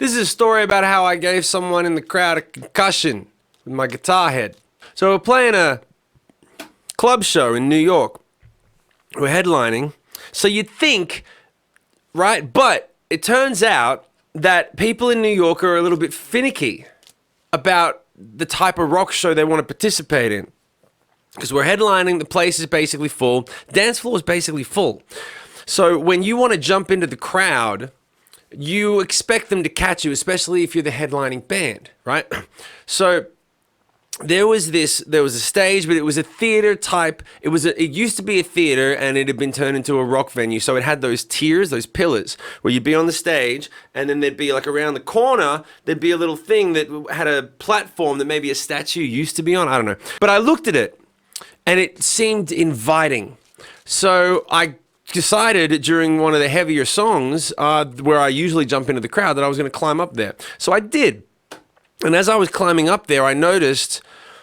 This is a story about how I gave someone in the crowd a concussion with my guitar head. So we're playing a club show in New York. We're headlining. So you'd think, right? But it turns out that people in New York are a little bit finicky about the type of rock show they want to participate in. Because we're headlining, the place is basically full. Dance floor is basically full. So when you want to jump into the crowd, you expect them to catch you, especially if you're the headlining band, right? So there was a stage, but it was a theater type. It used to be a theater, and it had been turned into a rock venue. So it had those tiers, those pillars, where you'd be on the stage, and then there'd be like around the corner, there'd be a little thing that had a platform that maybe a statue used to be on. I don't know. But I looked at it, and it seemed inviting. So I decided during one of the heavier songs, where I usually jump into the crowd, that I was going to climb up there. So I did. And as I was climbing up there, I noticed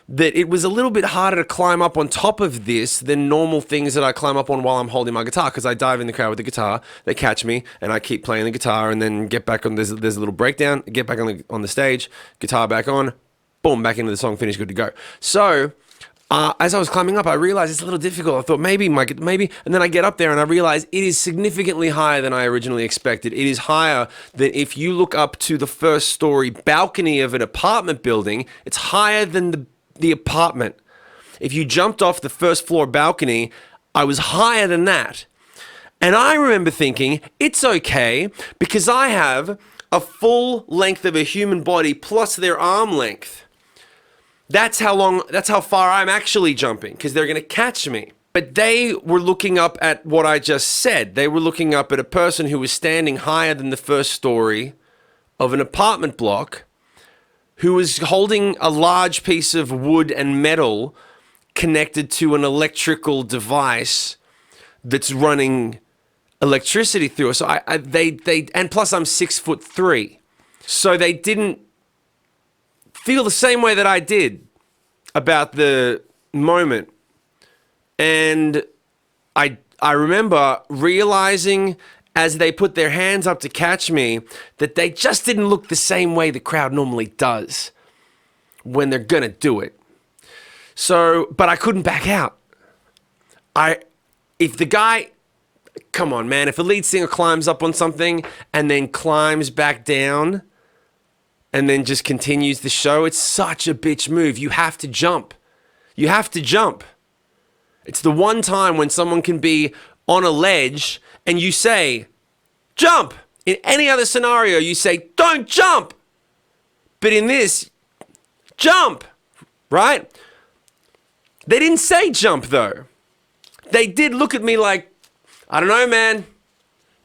that it was a little bit harder to climb up on top of this than normal things that I climb up on while I'm holding my guitar, because I dive in the crowd with the guitar, they catch me, and I keep playing the guitar, and then get back on, there's a little breakdown, get back on the stage, guitar back on, boom, back into the song, finish, good to go. So as I was climbing up, I realized it's a little difficult. I thought maybe, and then I get up there and I realize it is significantly higher than I originally expected. It is higher than if you look up to the first story balcony of an apartment building. It's higher than the apartment. If you jumped off the first floor balcony, I was higher than that. And I remember thinking, it's okay because I have a full length of a human body plus their arm length. That's how far I'm actually jumping, because they're going to catch me. But they were looking up at what I just said. They were looking up at a person who was standing higher than the first story of an apartment block, who was holding a large piece of wood and metal connected to an electrical device that's running electricity through it. So and plus I'm 6'3". So they didn't feel the same way that I did about the moment. And I remember realizing as they put their hands up to catch me that they just didn't look the same way the crowd normally does when they're gonna do it. So, but I couldn't back out. Come on, man, if a lead singer climbs up on something and then climbs back down and then just continues the show, it's such a bitch move. You have to jump. You have to jump. It's the one time when someone can be on a ledge and you say, jump. In any other scenario, you say, don't jump. But in this, jump, right? They didn't say jump, though. They did look at me like, I don't know, man.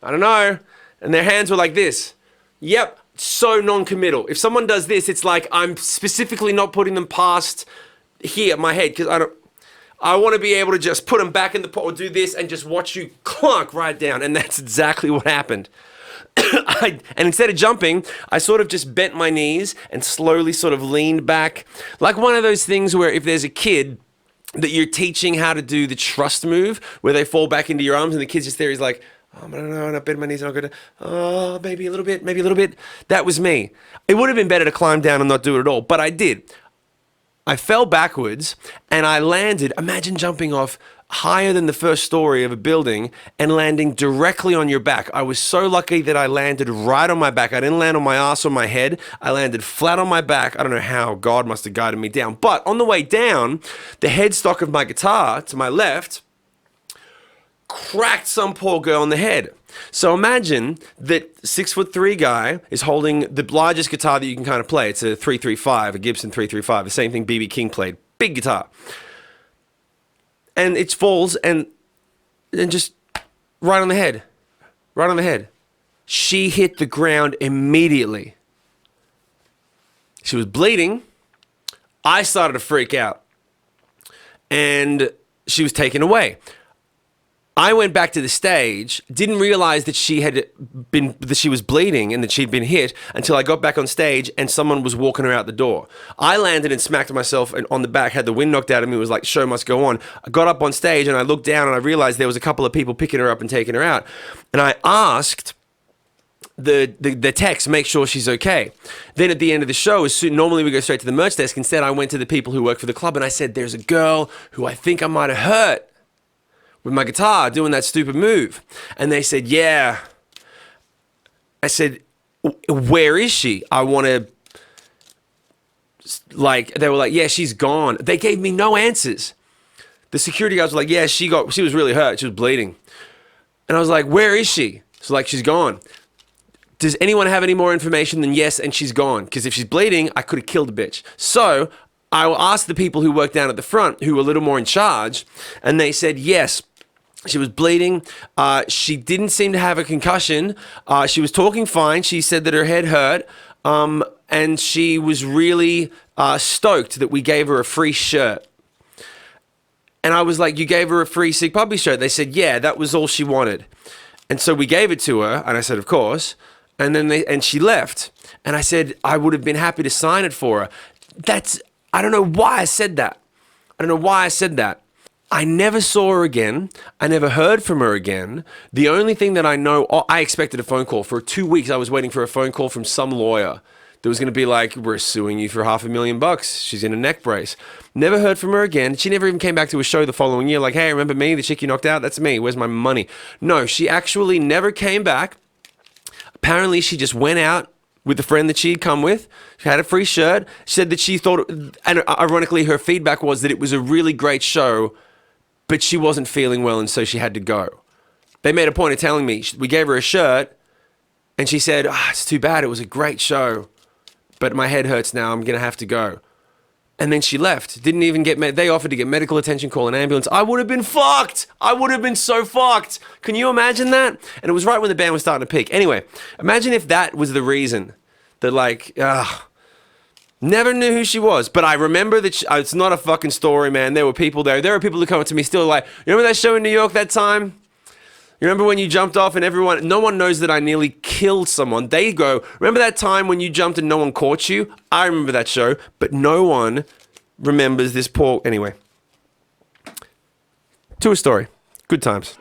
I don't know. And their hands were like this. Yep. So non-committal. If someone does this, it's like I'm specifically not putting them past here, my head, because I want to be able to just put them back in the pot or do this and just watch you clunk right down. And that's exactly what happened. And instead of jumping, I sort of just bent my knees and slowly sort of leaned back. Like one of those things where if there's a kid that you're teaching how to do the trust move, where they fall back into your arms and the kid's just there, he's like, I don't know, and I bend my knees and I'm gonna, maybe a little bit. That was me. It would have been better to climb down and not do it at all, but I did. I fell backwards and I landed, imagine jumping off higher than the first story of a building and landing directly on your back. I was so lucky that I landed right on my back. I didn't land on my ass or my head. I landed flat on my back. I don't know how, God must have guided me down. But on the way down, the headstock of my guitar to my left cracked some poor girl in the head. So imagine that 6'3" guy is holding the largest guitar that you can kind of play. It's a 335, a Gibson 335, the same thing B.B. King played. Big guitar. And it falls and just right on the head. Right on the head. She hit the ground immediately. She was bleeding. I started to freak out. And she was taken away. I went back to the stage, didn't realize that she was bleeding and that she'd been hit until I got back on stage and someone was walking her out the door. I landed and smacked myself on the back, had the wind knocked out of me. It was like, show must go on. I got up on stage and I looked down and I realized there was a couple of people picking her up and taking her out. And I asked the text, make sure she's okay. Then at the end of the show, normally we go straight to the merch desk. Instead, I went to the people who work for the club and I said, there's a girl who I think I might have hurt with my guitar doing that stupid move. And they said, yeah. I said, where is she? I want to, they were like, yeah, she's gone. They gave me no answers. The security guards were like, yeah, she was really hurt. She was bleeding. And I was like, where is she? So she's gone. Does anyone have any more information than yes, and she's gone? Because if she's bleeding, I could have killed the bitch. So I will ask the people who work down at the front, who were a little more in charge, and they said, yes, she was bleeding. She didn't seem to have a concussion. She was talking fine. She said that her head hurt. And she was really stoked that we gave her a free shirt. And I was like, you gave her a free Sick Puppies shirt? They said, yeah, that was all she wanted. And so we gave it to her, and I said, of course. And then she left. And I said, I would have been happy to sign it for her. I don't know why I said that. I never saw her again. I never heard from her again. The only thing that I know, I expected a phone call. For 2 weeks, I was waiting for a phone call from some lawyer that was going to be like, we're suing you for $500,000. She's in a neck brace. Never heard from her again. She never even came back to a show the following year like, hey, remember me, the chick you knocked out? That's me. Where's my money? No, she actually never came back. Apparently, she just went out with the friend that she'd come with. She had a free shirt. She said that she thought, and ironically, her feedback was that it was a really great show, but she wasn't feeling well, and so she had to go. They made a point of telling me, we gave her a shirt, and she said, it's too bad. It was a great show, but my head hurts now. I'm going to have to go. And then she left. Didn't even they offered to get medical attention, call an ambulance. I would have been fucked. I would have been so fucked. Can you imagine that? And it was right when the band was starting to peak. Anyway, imagine if that was the reason that never knew who she was. But I remember that it's not a fucking story, man. There were people there. There are people who come up to me still like, you remember that show in New York that time? You remember when you jumped off and no one knows that I nearly killed someone. They go, remember that time when you jumped and no one caught you? I remember that show, but no one remembers this poor, anyway. To a story. Good times.